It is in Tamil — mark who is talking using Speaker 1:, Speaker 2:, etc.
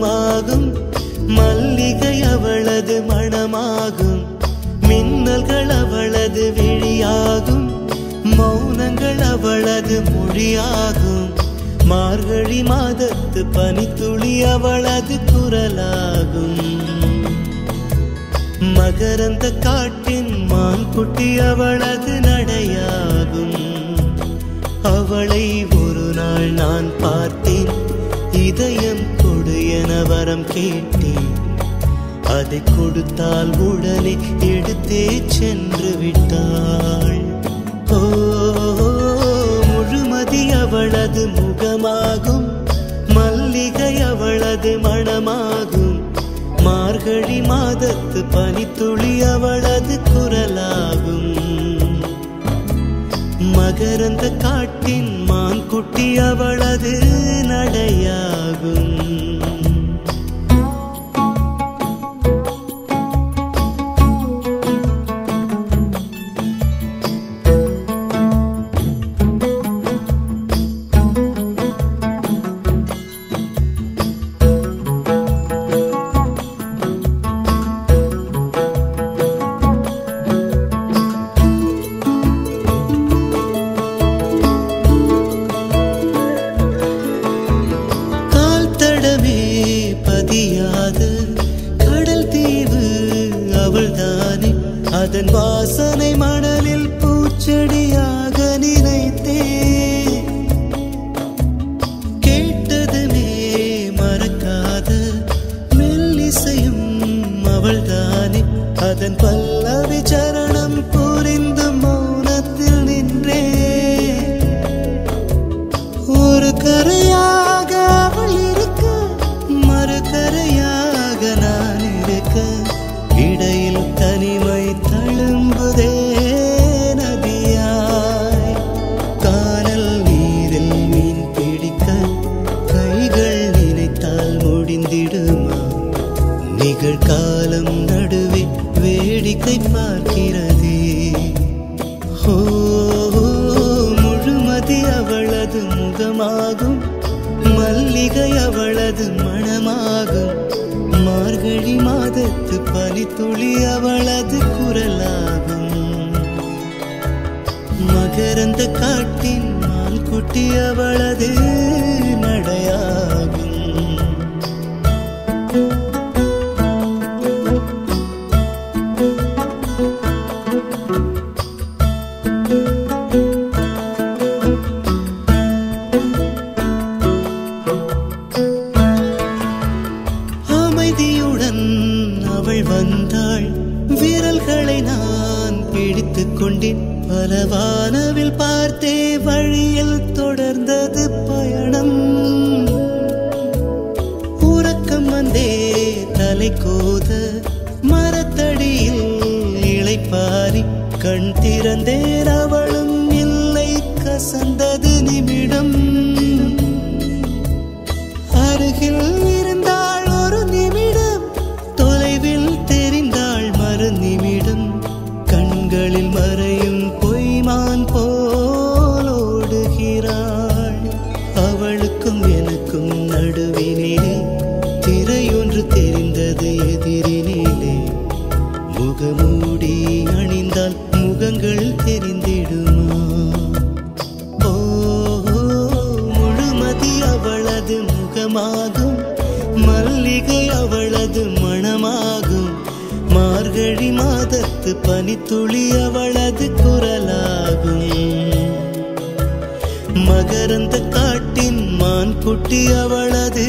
Speaker 1: முகமாகும், மல்லிகை அவளது மணமாகும், மின்னல்கள் அவளது விழியாகும், மௌனங்கள் அவளது மொழியாகும், மார்கழி மாதத்து பனித்துளி அவளது குரலாகும். மகரந்த காட்டின் மான்குட்டி அவளது நடையாகும். அவளை ஒரு நாள் நான் பார்த்தேன், இதயம் கொடு என வரம் கேட்டேன். அதை கொடுத்தால் உடனே எடுத்தே சென்று விட்டாள். ஓ, முழுமதி அவளது முகமாகும், மல்லிகை அவளது மணமாகும், மார்கழி மாதத்து பனித்துளி அவளது குரலாகும். மகரந்த காட்டின் மான்குட்டி அவளது நடையாகும். கடல் தீவு அவள்தானே, அதன் வாசனை மணலில் பூச்செடியாக நினைத்தே. கேட்டதுமே மறக்காத மெல்லிசையும் அவள்தானே, அதன் பல்லவி சரணம் புரிந்து மௌனத்தில் நின்றே. ஒரு கரையாக அவள் இருக்க, மறுகரையாக நான் இருக்க, இடையில் தனிமை தழும்புதே நதியாய். கானல் நீரில் மீன் பிடிக்க கைகள் நினைத்தால் முடிந்திடுமா? நிகழ்காலம் நடுவே வேடிக்கை பார்க்கிறதே. ஓ, முழுமதி அவளது முகமாகும், மல்லிகை அவளது மணமாகும், மார்கழி மாதத்து பனித்துளி அவளது குரலாகும். மகரந்த காட்டின் மான்குட்டி அவளது நடையாகும். அமைதியுடன் அவள் வந்தாள், விரல்களை நான் பிடித்துக் கொண்டேன். பல வானவில் பார்த்தே வழியில் தொடர்ந்தது பயணம். உறக்கம் வந்தே தலை கோத மரத்தடியில் இளைப்பாரி கண் திறந்தேன், அவளும் இல்லை. கசந்தது நிமிடம். அருகில் இருந்தாள் ஒரு நிமிடம், தொலைவில் தெரிந்தாள் மறு நிமிடம். கண்களில் மறையும் பொய்மான் போல் ஓடுகிறாள். அவளுக்கும் எனக்கும் நடுவினிலே திரையொன்று தெரிந்தது எதிரினிலே. முகமூடி அணிந்தால் முகங்கள் தெரிந்திடுமா? ஓ, முழுமதி அவளது முகமாகும், மல்லிகை அவளது மணமாகும், மார்கழி மாதத்து பனித்துளி அவளது குரலாகும். மகரந்த காட்டின் மான்குட்டி அவளது